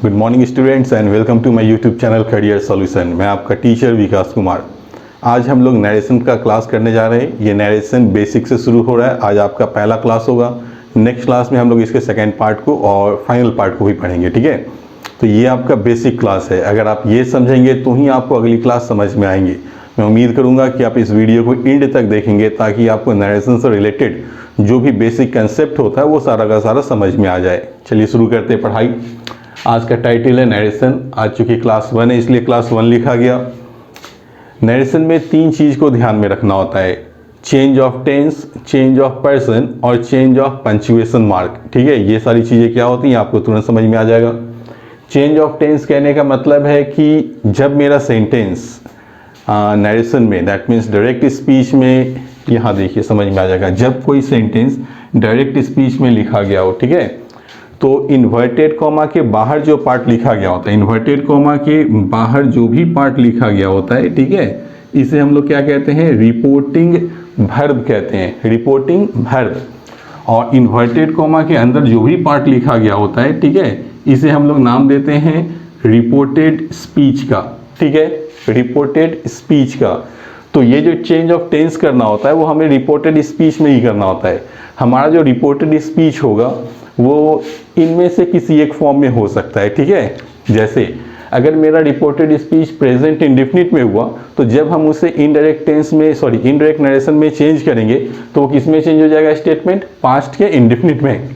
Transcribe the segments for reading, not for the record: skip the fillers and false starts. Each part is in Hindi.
Good morning students and welcome to my YouTube channel career solution. मैं आपका टीचर विकास कुमार। आज हम लोग नरेशन का क्लास करने जा रहे हैं। ये नरेशन बेसिक से शुरू हो रहा है। आज आपका पहला क्लास होगा। नेक्स्ट क्लास में हम लोग इसके सेकेंड पार्ट को और फाइनल पार्ट को भी पढ़ेंगे, ठीक है। तो ये आपका बेसिक क्लास है। अगर आप ये समझेंगे तो ही आपको अगली क्लास समझ में आएंगी। मैं उम्मीद करूँगा कि आप इस वीडियो को एंड तक देखेंगे ताकि आपको नरेशन से रिलेटेड जो भी बेसिक कंसेप्ट होता है वो सारा का सारा समझ में आ जाए। चलिए शुरू करते हैं पढ़ाई। आज का टाइटल है नरेशन। आज चूँकि क्लास 1 है इसलिए क्लास 1 लिखा गया। नरेशन में 3 चीज़ को ध्यान में रखना होता है, change of tense, change of person और चेंज ऑफ पंक्चुएशन मार्क, ठीक है। ये सारी चीज़ें क्या होती हैं आपको तुरंत समझ में आ जाएगा। चेंज ऑफ टेंस कहने का मतलब है कि जब मेरा सेंटेंस नरेशन में, दैट मीन्स डायरेक्ट स्पीच में, यहाँ देखिए समझ में आ जाएगा, जब कोई सेंटेंस डायरेक्ट स्पीच में लिखा गया हो, ठीक है, तो इन्वर्टेड कॉमा के बाहर जो पार्ट लिखा गया होता है, इन्वर्टेड कॉमा के बाहर जो भी पार्ट लिखा गया होता है, ठीक है, इसे हम लोग क्या कहते हैं, रिपोर्टिंग वर्ब कहते हैं, रिपोर्टिंग वर्ब। और इन्वर्टेड कॉमा के अंदर जो भी पार्ट लिखा गया होता है, ठीक है, इसे हम लोग नाम देते हैं रिपोर्टेड स्पीच का, ठीक है, रिपोर्टेड स्पीच का। तो ये जो चेंज ऑफ टेंस करना होता है वो हमें रिपोर्टेड स्पीच में ही करना होता है। हमारा जो रिपोर्टेड स्पीच होगा वो इनमें से किसी एक फॉर्म में हो सकता है, ठीक है। जैसे अगर मेरा रिपोर्टेड स्पीच प्रेजेंट इंडेफिनिट में हुआ तो जब हम उसे इनडायरेक्ट टेंस में, इनडायरेक्ट नरेशन में चेंज करेंगे तो वो किस में चेंज हो जाएगा, स्टेटमेंट पास्ट के इंडेफिनिट में।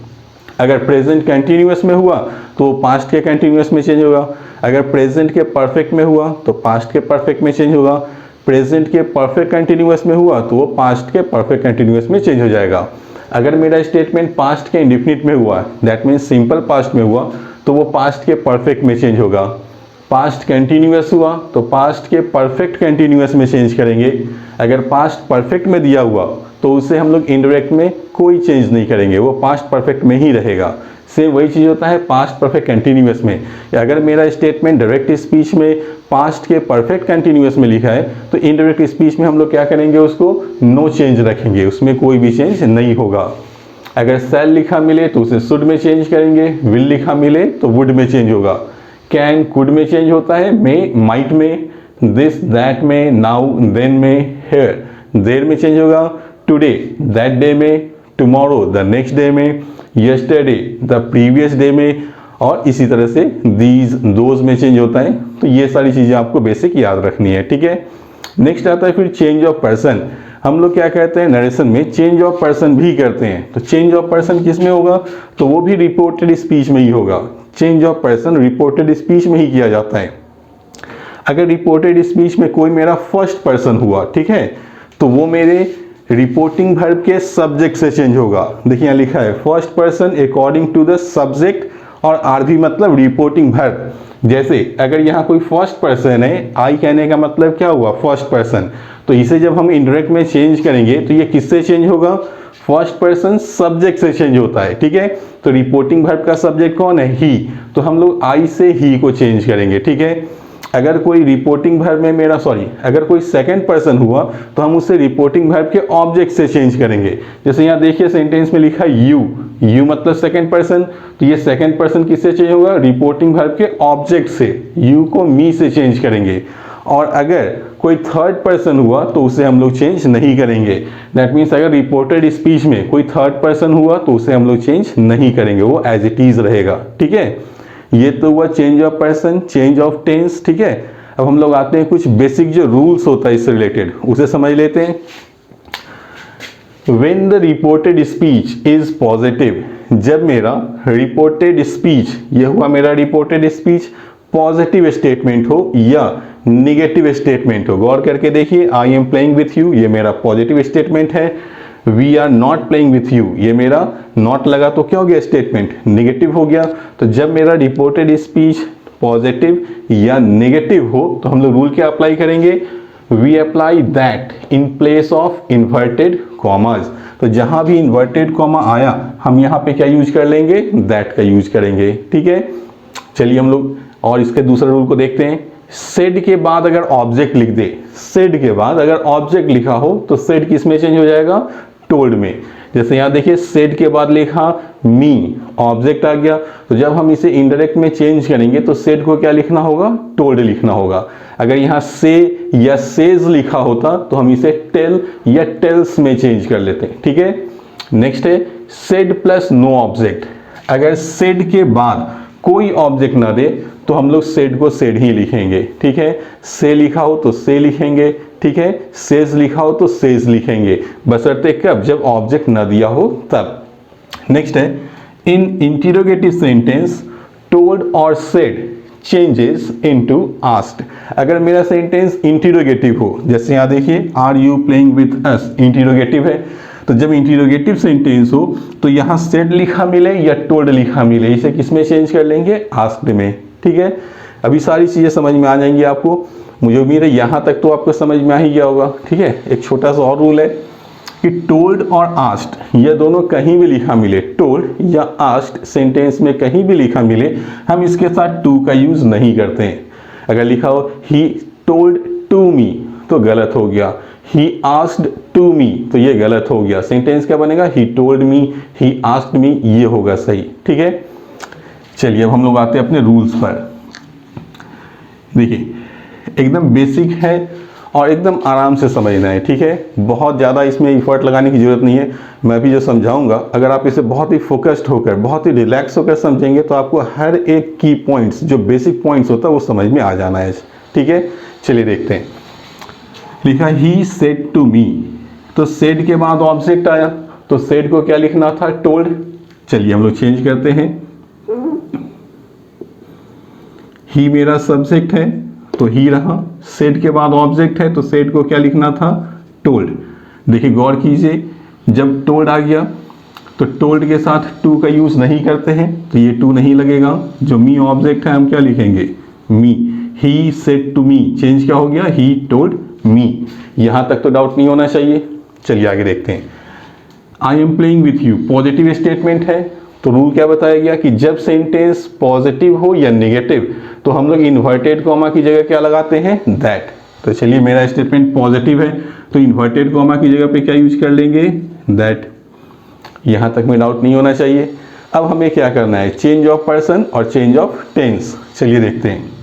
अगर प्रेजेंट कंटिन्यूअस में हुआ तो पास्ट के कंटिन्यूअस में चेंज होगा। अगर प्रेजेंट के परफेक्ट में हुआ तो पास्ट के परफेक्ट में चेंज होगा। प्रेजेंट के परफेक्ट कंटिन्यूअस में हुआ तो वो पास्ट के परफेक्ट कंटिन्यूअस में चेंज हो जाएगा। अगर मेरा स्टेटमेंट पास्ट के इंडेफिनिट में हुआ, दैट मीन्स सिंपल पास्ट में हुआ, तो वो पास्ट के परफेक्ट में चेंज होगा। पास्ट कंटिन्यूअस हुआ तो पास्ट के परफेक्ट कंटिन्यूअस में चेंज करेंगे। अगर पास्ट परफेक्ट में दिया हुआ तो उसे हम लोग इनडायरेक्ट में कोई चेंज नहीं करेंगे, वो पास्ट परफेक्ट में ही रहेगा। सेम वही चीज़ होता है पास्ट परफेक्ट कंटिन्यूअस में। अगर मेरा स्टेटमेंट डायरेक्ट स्पीच में पास्ट के परफेक्ट कंटिन्यूअस में लिखा है तो इनडायरेक्ट स्पीच में हम लोग क्या करेंगे, उसको नो चेंज रखेंगे, उसमें कोई भी चेंज नहीं होगा। अगर शैल लिखा मिले तो उसे शुड में चेंज करेंगे, विल लिखा मिले तो वुड में चेंज होगा, कैन कुड में चेंज होता है, मे माइट में, दिस दैट में, नाउ देन में, हेयर देर में चेंज होगा, टुडे दैट डे में, टुमारो द नेक्स्ट डे में, यस्टरडे द प्रीवियस डे में, और इसी तरह से दीज दोज में चेंज होता है। तो ये सारी चीज़ें आपको बेसिक याद रखनी है, ठीक है। नेक्स्ट आता है फिर चेंज ऑफ पर्सन। हम लोग क्या कहते हैं, नरेशन में चेंज ऑफ पर्सन भी करते हैं। तो चेंज ऑफ पर्सन किस में होगा, तो वो भी रिपोर्टेड स्पीच में ही होगा। Change of person reported speech में ही किया जाता है। अगर रिपोर्टेड स्पीच में कोई मेरा फर्स्ट पर्सन हुआ, ठीक है, तो वो मेरे रिपोर्टिंग वर्ब के सब्जेक्ट से चेंज होगा। देखिए यहाँ लिखा है first person according to the subject, और आर भी मतलब रिपोर्टिंग वर्ब। जैसे अगर यहाँ कोई फर्स्ट पर्सन है, आई कहने का मतलब क्या हुआ, फर्स्ट पर्सन, तो इसे जब हम इनडायरेक्ट में चेंज करेंगे तो ये किससे चेंज होगा, फर्स्ट पर्सन सब्जेक्ट से चेंज होता है, ठीक है। तो रिपोर्टिंग वर्ब का सब्जेक्ट कौन है, ही, तो हम लोग आई से ही को चेंज करेंगे, ठीक है। अगर कोई रिपोर्टिंग वर्ब में मेरा अगर कोई सेकंड पर्सन हुआ तो हम उसे रिपोर्टिंग वर्ब के ऑब्जेक्ट से चेंज करेंगे। जैसे यहाँ देखिए सेंटेंस में लिखा है यू, यू मतलब सेकंड पर्सन, तो ये सेकंड पर्सन किससे चेंज होगा, रिपोर्टिंग वर्ब के ऑब्जेक्ट से, यू को मी से चेंज करेंगे। और अगर कोई थर्ड पर्सन हुआ तो उसे हम लोग चेंज नहीं करेंगे। दैट मीन्स अगर रिपोर्टेड स्पीच में कोई थर्ड पर्सन हुआ तो उसे हम लोग चेंज नहीं करेंगे, वो एज इट इज रहेगा, ठीक है। ये तो हुआ change of person, change of tense, ठीक है। अब हम लोग आते हैं कुछ बेसिक जो रूल्स होता है इससे रिलेटेड, उसे समझ लेते हैं। When the reported speech is positive, जब मेरा रिपोर्टेड स्पीच, ये हुआ मेरा रिपोर्टेड स्पीच, पॉजिटिव स्टेटमेंट हो या निगेटिव स्टेटमेंट हो, गौर करके देखिए, I am playing with you, ये मेरा पॉजिटिव स्टेटमेंट है। We are not playing with you, ये मेरा नॉट लगा तो क्या हो गया, स्टेटमेंट निगेटिव हो गया। तो जब मेरा रिपोर्टेड स्पीच पॉजिटिव या नेगेटिव हो तो हम लोग रूल क्या अप्लाई करेंगे, we apply that in place of inverted commas. तो जहां भी इन्वर्टेड कॉमा आया हम यहाँ पे क्या यूज कर लेंगे, दैट का यूज करेंगे, ठीक है। चलिए हम लोग और इसके दूसरे रूल को देखते हैं। सेड के बाद अगर ऑब्जेक्ट लिख दे, सेड के बाद अगर ऑब्जेक्ट लिखा हो तो सेड किस में चेंज हो जाएगा, टोल्ड में। जैसे यहाँ देखिए सेड के बाद लिखा मी ऑब्जेक्ट आ गया, तो जब हम इसे इनडायरेक्ट में चेंज करेंगे तो सेड को क्या लिखना होगा, टोल्ड लिखना होगा। अगर यहाँ से या सेज लिखा होता तो हम इसे टेल या टेल्स में चेंज कर लेते हैं, ठीक है। नेक्स्ट है सेड प्लस नो ऑब्जेक्ट। अगर सेड के बाद कोई ऑब्जेक्ट ना दे तो हम लोग सेड को सेड ही लिखेंगे, ठीक है। से लिखा हो तो से लिखेंगे, ठीक है। सेज लिखा हो तो सेज लिखेंगे, बशर्ते कब, जब ऑब्जेक्ट ना दिया हो तब। नेक्स्ट है इन इंटरोगेटिव सेंटेंस टोल्ड और सेड चेंजेस इनटू आस्क्ड। अगर मेरा सेंटेंस इंटरोगेटिव हो, जैसे यहाँ देखिए are you playing with us, interrogative है, तो जब इंटरोगेटिव सेंटेंस हो तो यहाँ सेड लिखा मिले या टोल्ड लिखा मिले, इसे किस में चेंज कर लेंगे, आस्क्ड में, ठीक है। अभी सारी चीज़ें समझ में आ जाएंगी आपको, मुझे उम्मीद है यहाँ तक तो आपको समझ में आ ही गया होगा, ठीक है। एक छोटा सा और रूल है कि टोल्ड और आस्क्ड ये दोनों कहीं भी लिखा मिले, टोल्ड या आस्क्ड सेंटेंस में कहीं भी लिखा मिले, हम इसके साथ टू का यूज नहीं करते हैं। अगर लिखा हो ही टोल्ड टू मी तो गलत हो गया, ही आस्क्ड टू मी तो ये गलत हो गया। सेंटेंस क्या बनेगा, he told me, he asked मी, ये होगा सही, ठीक है। चलिए अब हम लोग आते हैं अपने रूल्स पर। देखिए एकदम बेसिक है और एकदम आराम से समझना है, ठीक है। बहुत ज़्यादा इसमें इफर्ट लगाने की जरूरत नहीं है। मैं भी जो समझाऊंगा, अगर आप इसे बहुत ही फोकस्ड होकर, बहुत ही रिलैक्स होकर समझेंगे तो आपको हर एक की पॉइंट्स, जो बेसिक पॉइंट्स होता है वो समझ में आ जाना है, ठीक है। चलिए देखते हैं। लिखा ही सेड टू मी, तो सेड के बाद ऑब्जेक्ट आया, तो सेड को क्या लिखना था, टोल्ड। चलिए हम लोग चेंज करते हैं, ही मेरा सब्जेक्ट है तो ही रहा, सेड के बाद ऑब्जेक्ट है तो सेड को क्या लिखना था, टोल्ड। देखिए गौर कीजिए, जब टोल्ड आ गया तो टोल्ड के साथ टू का यूज नहीं करते हैं तो ये टू नहीं लगेगा। जो मी ऑब्जेक्ट है हम क्या लिखेंगे, me. He said to me, change क्या हो गया, ही टोल्ड मी। यहां तक तो डाउट नहीं होना चाहिए। चलिए आगे देखते हैं। आई am playing with you positive statement है, तो रूल क्या बताया गया कि जब सेंटेंस पॉजिटिव हो या नेगेटिव तो हम लोग इन्वर्टेड कॉमा की जगह क्या लगाते हैं, दैट। तो चलिए मेरा स्टेटमेंट पॉजिटिव है तो इन्वर्टेड कॉमा की जगह पे क्या यूज कर लेंगे, दैट। यहां तक में डाउट नहीं होना चाहिए। अब हमें क्या करना है, चेंज ऑफ पर्सन और चेंज ऑफ टेंस। चलिए देखते हैं।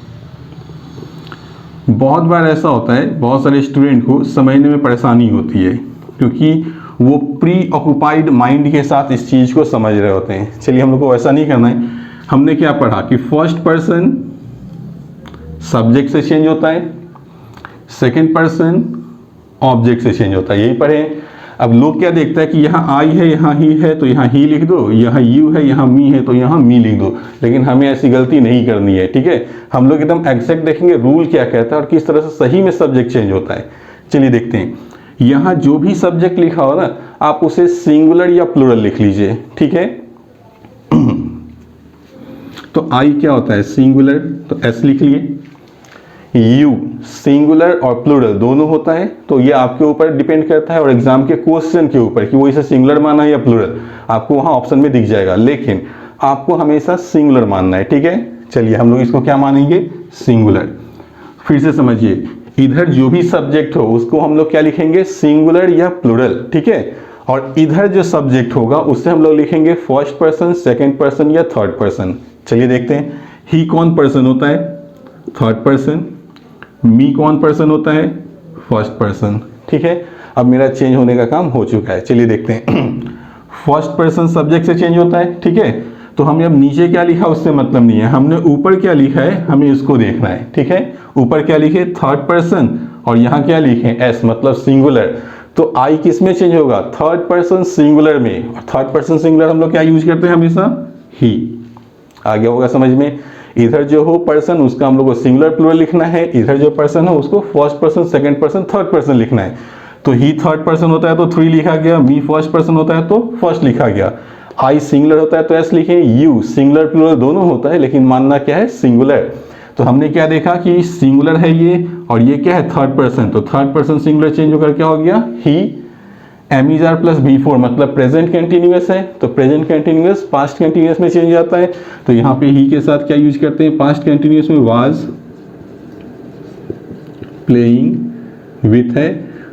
बहुत बार ऐसा होता है, बहुत सारे स्टूडेंट को समझने में परेशानी होती है क्योंकि वो प्री ऑक्युपाइड माइंड के साथ इस चीज़ को समझ रहे होते हैं। चलिए हम लोग को ऐसा नहीं करना है। हमने क्या पढ़ा कि फर्स्ट पर्सन सब्जेक्ट से चेंज होता है, सेकंड पर्सन ऑब्जेक्ट से चेंज होता है, यही पढ़े। अब लोग क्या देखता है कि यहाँ आई है, यहाँ ही है तो यहाँ ही लिख दो, यहाँ यू है, यहाँ मी है तो यहाँ मी लिख दो, लेकिन हमें ऐसी गलती नहीं करनी है, ठीक है। हम लोग एकदम एग्जैक्ट देखेंगे रूल क्या कहता है और किस तरह से सही में सब्जेक्ट चेंज होता है। चलिए देखते हैं। यहाँ जो भी सब्जेक्ट लिखा हो ना, आप उसे सिंगुलर या प्लूरल लिख लीजिए, ठीक है। तो आई क्या होता है, सिंगुलर, तो एस लिख लिए। यू सिंगुलर और प्लूरल दोनों होता है, तो ये आपके ऊपर डिपेंड करता है और एग्जाम के क्वेश्चन के ऊपर कि वो इसे सिंगुलर माना है या प्लूरल, आपको वहां ऑप्शन में दिख जाएगा, लेकिन आपको हमेशा सिंगुलर मानना है, ठीक है। चलिए हम लोग इसको क्या मानेंगे, सिंगुलर। फिर से समझिए, इधर जो भी सब्जेक्ट हो उसको हम लोग क्या लिखेंगे, सिंगुलर या प्लूरल, ठीक है। और इधर जो सब्जेक्ट होगा उससे हम लोग लिखेंगे फर्स्ट पर्सन, सेकंड पर्सन या थर्ड पर्सन। चलिए देखते हैं। ही कौन पर्सन होता है, थर्ड पर्सन। मी कौन पर्सन होता है, फर्स्ट पर्सन, ठीक है। अब मेरा चेंज होने का काम हो चुका है। चलिए देखते हैं। फर्स्ट पर्सन सब्जेक्ट से चेंज होता है, ठीक है। तो हमने अब नीचे क्या लिखा उससे मतलब नहीं है, हमने ऊपर क्या लिखा है हमें इसको देखना है, ठीक है। ऊपर क्या लिखे, थर्ड पर्सन, और यहाँ क्या लिखे, एस मतलब सिंगुलर। तो आई किस में चेंज होगा, थर्ड पर्सन सिंगुलर में। और थर्ड पर्सन सिंगुलर हम लोग क्या यूज करते हैं हमेशा, ही। आ गया होगा समझ में। इधर जो हो पर्सन उसका हम लोग को सिंगुलर प्लूरल लिखना है, इधर जो पर्सन हो उसको first person, second person, third person लिखना है। तो ही थर्ड पर्सन होता है तो 3 लिखा गया, मी फर्स्ट पर्सन होता है तो फर्स्ट लिखा गया, आई सिंगुलर होता है तो एस लिखे, यू सिंगुलर प्लूरल दोनों होता है लेकिन मानना क्या है, सिंगुलर। तो हमने क्या देखा कि सिंगुलर है ये और ये क्या है, थर्ड पर्सन। तो थर्ड पर्सन सिंगुलर चेंज होकर क्या हो गया, ही। एमिजार प्लस B4 मतलब प्रेजेंट कंटिन्यूअस है, तो प्रेजेंट कंटिन्यूअस पास्ट कंटिन्यूअस में चेंज आता है। तो यहाँ पे ही के साथ क्या यूज करते हैं, पास्ट कंटिन्यूअस में वाज प्लेइंग विथ है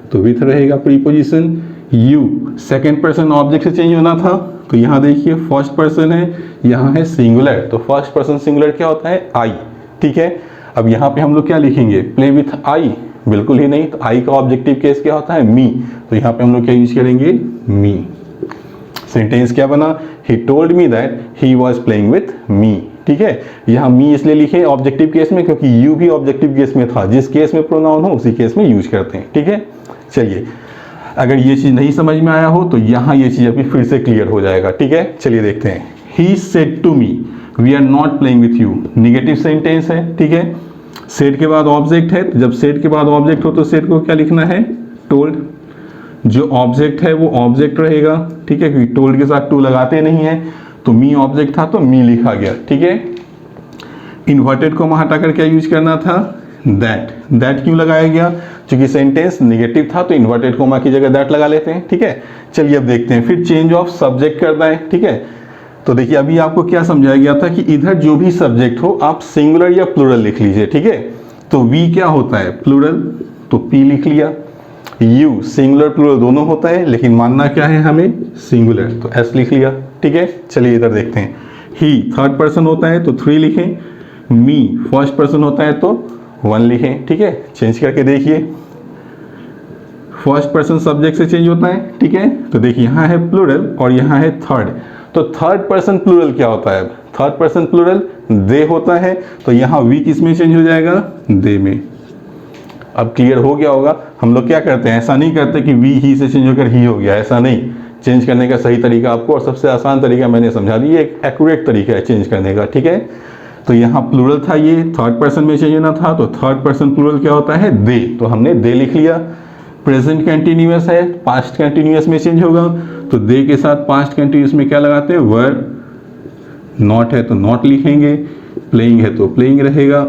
तो विथ रहेगा preposition. You second person object से चेंज होना था तो यहाँ देखिए फर्स्ट पर्सन है, यहाँ है सिंगुलर, तो फर्स्ट पर्सन सिंगुलर क्या होता है, आई। ठीक है, अब यहाँ पे हम लोग क्या लिखेंगे, प्ले विथ आई, बिल्कुल ही नहीं। तो आई का ऑब्जेक्टिव केस क्या होता है, मी, तो यहाँ पे हम लोग क्या यूज करेंगे, मी। सेंटेंस क्या बना, he told me that he was playing with me. ठीक है, यहाँ मी इसलिए लिखे ऑब्जेक्टिव केस में क्योंकि यू भी ऑब्जेक्टिव केस में था, जिस केस में प्रोनाउन हो उसी केस में यूज करते हैं। ठीक है, चलिए अगर ये चीज नहीं समझ में आया हो तो यहाँ ये चीज अभी फिर से क्लियर हो जाएगा। ठीक है, चलिए देखते हैं। He said to me we are not playing with you, negative sentence है। ठीक है, सेड के बाद ऑब्जेक्ट है, तो जब सेड के बाद ऑब्जेक्ट हो तो सेड को क्या लिखना है, टोल्ड। जो ऑब्जेक्ट है वो ऑब्जेक्ट रहेगा। ठीक है, क्योंकि टोल्ड के साथ टू लगाते नहीं है, तो मी ऑब्जेक्ट था तो मी लिखा गया। ठीक है, इन्वर्टेड को हटाकर क्या यूज करना था, दैट। दैट क्यों लगाया गया, क्योंकि सेंटेंस निगेटिव था तो इन्वर्टेड कोमा की जगह दैट लगा लेते हैं। ठीक है, चलिए अब देखते हैं। फिर चेंज ऑफ सब्जेक्ट करना है। ठीक है, तो देखिए अभी आपको क्या समझाया गया था कि इधर जो भी सब्जेक्ट हो आप सिंगुलर या प्लूरल लिख लीजिए। ठीक है, तो वी क्या होता है, प्लूरल, तो पी लिख लिया। यू सिंगुलर प्लूरल दोनों होता है, लेकिन मानना क्या है हमें, सिंगुलर, तो एस लिख लिया। ठीक है, चलिए इधर देखते हैं। ही थर्ड पर्सन होता है तो 3 लिखें, मी फर्स्ट पर्सन होता है तो 1 लिखें। ठीक है, चेंज करके देखिए, फर्स्ट पर्सन सब्जेक्ट से चेंज होता है। ठीक है, तो देखिए यहाँ है प्लूरल और यहाँ है थर्ड, तो थर्ड पर्सन प्लूरल क्या होता है, थर्ड पर्सन प्लूरल दे होता है, तो यहाँ वी किस में चेंज हो जाएगा, दे में। अब क्लियर हो गया होगा। हम लोग क्या करते हैं, ऐसा नहीं करते कि वी ही से चेंज होकर ही हो गया, ऐसा नहीं। चेंज करने का सही तरीका आपको और सबसे आसान तरीका मैंने समझा दी, एक एक्यूरेट तरीका है चेंज करने का। ठीक है, तो यहाँ प्लूरल था, ये थर्ड पर्सन में चेंज होना था, तो थर्ड पर्सन प्लूरल क्या होता है, दे, तो हमने दे लिख लिया। प्रेजेंट कंटिन्यूअस है, पास्ट कंटिन्यूअस में चेंज होगा, तो दे के साथ पास्ट कंटिन्यूअस में क्या लगाते हैं, वर। नॉट है तो नॉट लिखेंगे, प्लेइंग है तो प्लेइंग रहेगा।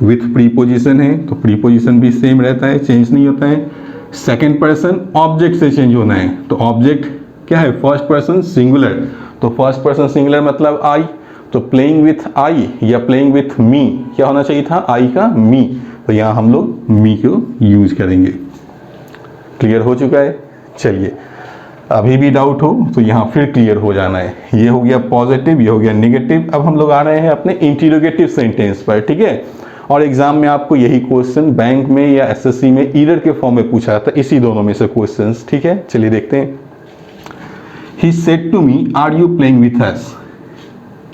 विथ प्रीपोजिशन है तो प्रीपोजिशन भी सेम रहता है, चेंज नहीं होता है। सेकंड पर्सन ऑब्जेक्ट से चेंज होना है, तो ऑब्जेक्ट क्या है, फर्स्ट पर्सन सिंगुलर, तो फर्स्ट पर्सन सिंगुलर मतलब आई, तो प्लेइंग विथ आई या प्लेइंग विथ मी क्या होना चाहिए था, आई का मी, तो यहाँ हम लोग मी को यूज करेंगे। क्लियर हो चुका है। चलिए अभी भी डाउट हो तो यहाँ फिर क्लियर हो जाना है। ये हो गया पॉजिटिव, ये हो गया नेगेटिव। अब हम लोग आ रहे हैं अपने इंटरोगेटिव सेंटेंस पर। ठीक है, और एग्जाम में आपको यही क्वेश्चन बैंक में या एसएससी में ईरर के फॉर्म में पूछा था, इसी दोनों में से क्वेश्चंस। ठीक है, चलिए देखते हैं। He said to me are you playing with us,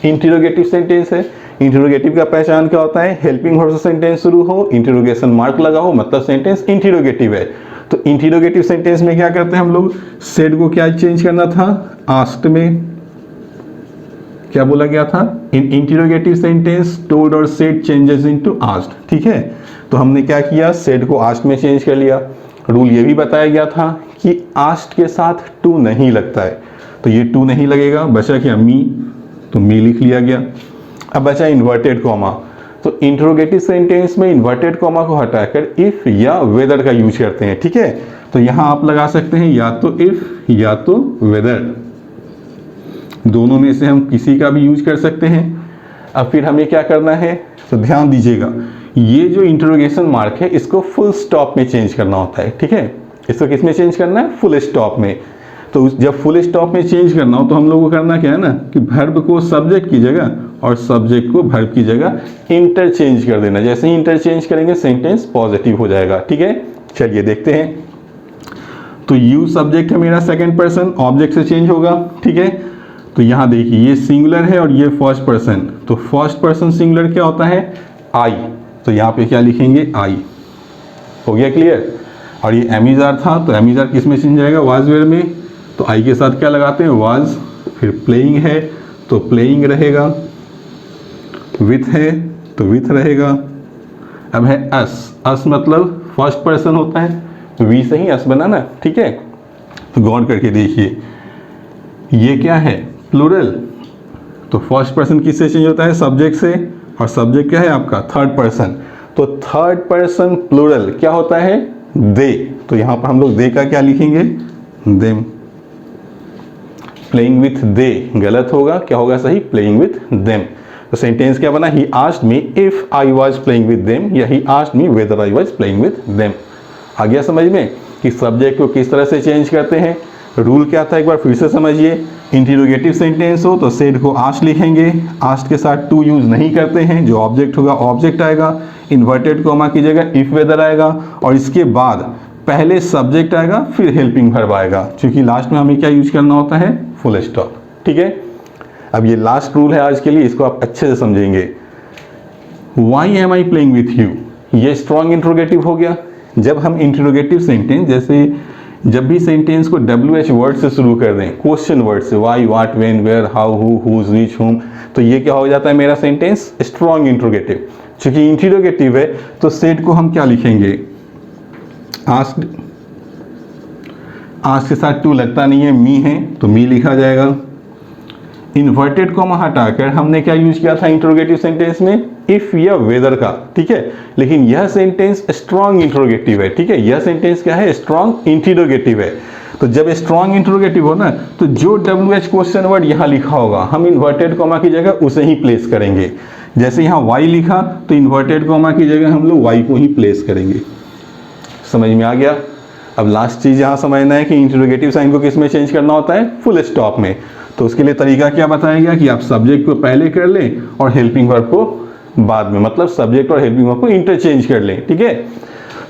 interrogative sentence है। इंटरोगेटिव का पहचान क्या होता है, हेल्पिंग वर्ब से सेंटेंस शुरू हो, इंटरोगेशन मार्क लगा हो, मतलब सेंटेंस इंटरोगेटिव है। तो इंटरोगेटिव सेंटेंस में क्या करते हैं हम लोग, सेड को क्या चेंज करना था, आस्क्ड में क्या बोला गया था, इन इंटरोगेटिव सेंटेंस टोल्ड और सेड चेंजेस इनटू आस्क्ड। ठीक है, तो हमने क्या किया, सेड को आस्क्ड में चेंज कर लिया। रूल ये भी बताया गया था कि आस्क्ड के साथ टू नहीं लगता है, तो ये टू नहीं लगेगा, बचा क्या, मी, तो मी लिख लिया गया। अब बचा इन्वर्टेड कॉमा, तो इंटरोगेटिव सेंटेंस में इन्वर्टेड कॉमा को हटाकर इफ या वेदर का यूज करते हैं। ठीक है, तो यहां आप लगा सकते हैं या तो इफ या तो वेदर, दोनों में से हम किसी का भी यूज कर सकते हैं। अब फिर हमें क्या करना है, तो ध्यान दीजिएगा, ये जो इंटरोगेशन मार्क है इसको फुल स्टॉप में चेंज करना होता है। ठीक है, इसको किस में चेंज करना है, फुल स्टॉप में। तो जब फुल स्टॉप में चेंज करना हो तो हम लोग को करना क्या है ना, कि वर्ब को सब्जेक्ट की जगह और सब्जेक्ट को वर्ब की जगह इंटरचेंज कर देना। जैसे ही इंटरचेंज करेंगे सेंटेंस पॉजिटिव हो जाएगा। ठीक है, चलिए देखते हैं। तो यू सब्जेक्ट है मेरा, सेकंड पर्सन ऑब्जेक्ट से चेंज होगा। ठीक है, तो यहाँ देखिए ये सिंगुलर है और ये फर्स्ट पर्सन, तो फर्स्ट पर्सन सिंगुलर क्या होता है, आई, तो यहाँ पे क्या लिखेंगे, आई। हो गया क्लियर। और ये एमिजार था, तो एमिजार किस में चेंज जाएगा, वाज वेयर में, तो आई के साथ क्या लगाते हैं, वाज। फिर प्लेइंग है तो प्लेइंग रहेगा, विथ है तो विथ रहेगा। अब है अस, अस मतलब फर्स्ट पर्सन होता है, तो वी से ही अस बना ना। ठीक है, तो गौर करके देखिए, ये क्या है, प्लूरल, तो फर्स्ट पर्सन किससे चेंज होता है, सब्जेक्ट से, और सब्जेक्ट क्या है आपका, थर्ड पर्सन, तो थर्ड पर्सन प्लूरल क्या होता है, दे, तो यहाँ पर हम लोग दे का क्या लिखेंगे, देम। प्लेइंग विथ दे गलत होगा, क्या होगा सही, प्लेइंग विथ देम। तो सेंटेंस क्या बना, he asked me if I was playing with them, या he asked me whether I was playing with them. आ गया समझ में कि सब्जेक्ट को किस तरह से चेंज करते हैं। रूल क्या था एक बार फिर से समझिए। इंटरोगेटिव सेंटेंस हो तो सेड को आस्ट लिखेंगे, आस्ट के साथ टू यूज़ नहीं करते हैं, जो ऑब्जेक्ट होगा ऑब्जेक्ट आएगा, इन्वर्टेड कॉमा की जगह इफ वेदर आएगा, और इसके बाद पहले सब्जेक्ट आएगा फिर हेल्पिंग वर्ब आएगा, क्योंकि लास्ट में हमें क्या यूज करना होता है, फुल स्टॉप। ठीक है, अब ये लास्ट रूल है आज के लिए, इसको आप अच्छे से समझेंगे। Why am I playing with you, ये स्ट्रॉन्ग इंट्रोगेटिव हो गया। जब हम इंट्रोगेटिव सेंटेंस, जैसे जब भी सेंटेंस को WH वर्ड से शुरू कर दें, क्वेश्चन वर्ड से, why, what, when, where, how, who, whose, which, whom, तो ये क्या हो जाता है मेरा सेंटेंस, स्ट्रॉन्ग इंट्रोगेटिव। चूंकि इंट्रोगेटिव है तो सेड को हम क्या लिखेंगे, आस्क्ड, आस्क के साथ टू लगता नहीं है, मी है तो मी लिखा जाएगा। इन्वर्टेड कॉमा हटाकर हमने क्या यूज किया था इंट्रोगेटिव सेंटेंस में, इफ या वेदर का। ठीक है, लेकिन यह सेंटेंस स्ट्रॉन्ग इंट्रोगेटिव है। ठीक है, यह सेंटेंस क्या है, स्ट्रॉन्ग इंट्रोगेटिव है। तो जब स्ट्रॉन्ग इंट्रोगेटिव हो ना, तो जो WH क्वेश्चन वर्ड यहाँ लिखा होगा हम इन्वर्टेड कॉमा की जगह उसे ही प्लेस करेंगे। जैसे यहाँ वाई लिखा तो इन्वर्टेड कॉमा की जगह हम लोग वाई को ही प्लेस करेंगे। समझ में आ गया। अब लास्ट चीज यहाँ समझना है कि इंट्रोगेटिव साइन को किस में चेंज करना होता है, फुल स्टॉप में। तो उसके लिए तरीका क्या बताया गया कि आप सब्जेक्ट को पहले कर लें और हेल्पिंग वर्ब को बाद में, मतलब सब्जेक्ट और हेल्पिंग वर्ब को इंटरचेंज कर लें। ठीक है,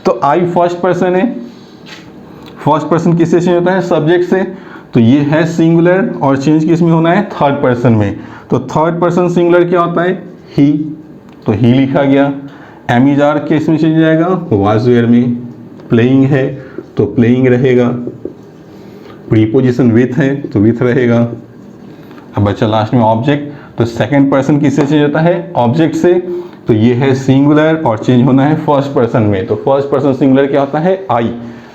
तो आई फर्स्ट पर्सन है, फर्स्ट पर्सन किससे चेंज होता है, सब्जेक्ट से, तो ये है सिंगुलर और चेंज किस में होना है, थर्ड पर्सन में। तो थर्ड पर्सन सिंगुलर क्या होता है, ही, तो ही लिखा गया। एमिजार किस में चेंज जाएगा, वाज वेयर में। प्लेइंग है तो प्लेइंग रहेगा, प्रीपोजिशन विथ है तो विथ रहेगा। अब बच्चा लास्ट में ऑब्जेक्ट, तो सेकंड पर्सन किससे चेंज होता है, ऑब्जेक्ट से, तो ये है सिंगुलर और चेंज होना है फर्स्ट पर्सन में। तो फर्स्ट पर्सन सिंगुलर क्या होता है, आई।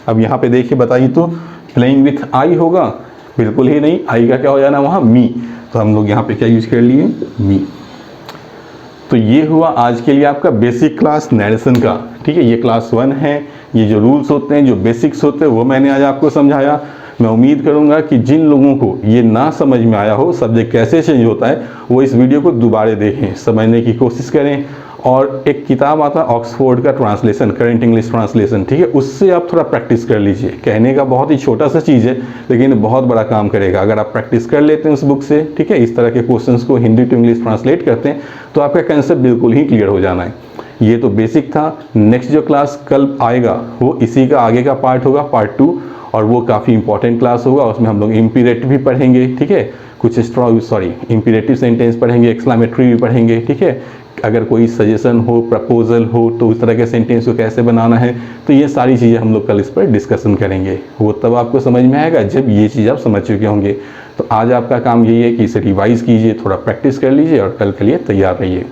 अब यहाँ पे देखिए बताइए, तो प्लेइंग विथ आई होगा, बिल्कुल ही नहीं, आई का क्या हो जाना वहाँ, मी। तो हम लोग यहाँ पे क्या यूज कर लिए, मी। तो ये हुआ आज के लिए आपका बेसिक क्लास नरेशन का। ठीक है, ये क्लास 1 है। ये जो रूल्स होते हैं, जो बेसिक्स होते हैं, वो मैंने आज आपको समझाया। मैं उम्मीद करूंगा कि जिन लोगों को ये ना समझ में आया हो सब्जेक्ट कैसे चेंज होता है, वो इस वीडियो को दोबारा देखें, समझने की कोशिश करें। और एक किताब आता है ऑक्सफोर्ड का ट्रांसलेशन, करंट इंग्लिश ट्रांसलेशन, ठीक है, उससे आप थोड़ा प्रैक्टिस कर लीजिए। कहने का बहुत ही छोटा सा चीज़ है, लेकिन बहुत बड़ा काम करेगा अगर आप प्रैक्टिस कर लेते हैं उस बुक से। ठीक है, इस तरह के क्वेश्चंस को हिंदी टू इंग्लिश ट्रांसलेट करते हैं तो आपका कंसेप्ट बिल्कुल ही क्लियर हो जाना है। ये तो बेसिक था। नेक्स्ट जो क्लास कल आएगा वो इसी का आगे का पार्ट होगा, पार्ट 2, और वो काफ़ी इंपॉर्टेंट क्लास होगा। उसमें हम लोग इम्पीरेटिव भी पढ़ेंगे, ठीक है, कुछ इम्पीरेटिव सेंटेंस पढ़ेंगे, एक्सक्लेमेटरी भी पढ़ेंगे। ठीक है, अगर कोई सजेशन हो, प्रपोजल हो, तो उस तरह के सेंटेंस को कैसे बनाना है, तो ये सारी चीज़ें हम लोग कल इस पर डिस्कशन करेंगे। वो तब आपको समझ में आएगा जब ये चीज़ आप समझ चुके होंगे। तो आज आपका काम यही है कि इसे रिवाइज़ कीजिए, थोड़ा प्रैक्टिस कर लीजिए और कल के लिए तैयार रहिए।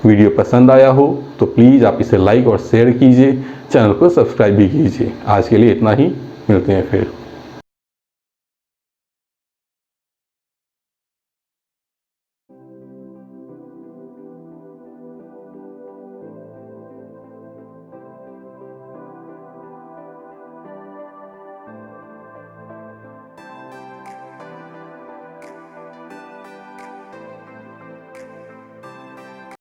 वीडियो पसंद आया हो तो प्लीज़ आप इसे लाइक और शेयर कीजिए, चैनल को सब्सक्राइब भी कीजिए। आज के लिए इतना ही, मिलते हैं फिर।